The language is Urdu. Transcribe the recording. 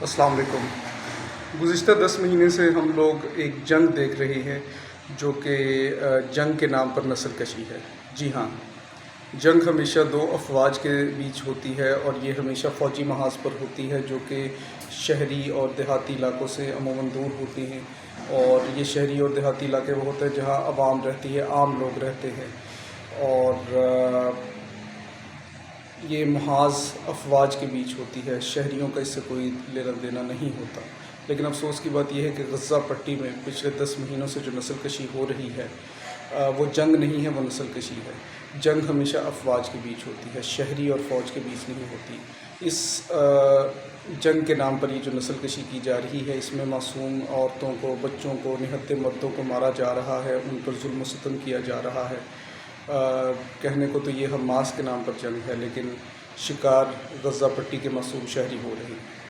السلام علیکم۔ گزشتہ 10 مہینے سے ہم لوگ ایک جنگ دیکھ رہے ہیں جو کہ جنگ کے نام پر نسل کشی ہے۔ جی ہاں، جنگ ہمیشہ دو افواج کے بیچ ہوتی ہے اور یہ ہمیشہ فوجی محاذ پر ہوتی ہے جو کہ شہری اور دیہاتی علاقوں سے عموماً دور ہوتی ہیں، اور یہ شہری اور دیہاتی علاقے وہ ہوتے ہیں جہاں عوام رہتی ہے، عام لوگ رہتے ہیں، اور یہ محاذ افواج کے بیچ ہوتی ہے۔ شہریوں کا اس سے کوئی لینا دینا نہیں ہوتا، لیکن افسوس کی بات یہ ہے کہ غزہ پٹی میں پچھلے 10 مہینوں سے جو نسل کشی ہو رہی ہے وہ جنگ نہیں ہے، وہ نسل کشی ہے۔ جنگ ہمیشہ افواج کے بیچ ہوتی ہے، شہری اور فوج کے بیچ نہیں ہوتی۔ اس جنگ کے نام پر یہ جو نسل کشی کی جا رہی ہے، اس میں معصوم عورتوں کو، بچوں کو، نہتے مردوں کو مارا جا رہا ہے، ان پر ظلم و ستم کیا جا رہا ہے۔ کہنے کو تو یہ حماس کے نام پر جنگ ہے، لیکن شکار غزہ پٹی کے معصوم شہری ہو رہے ہیں۔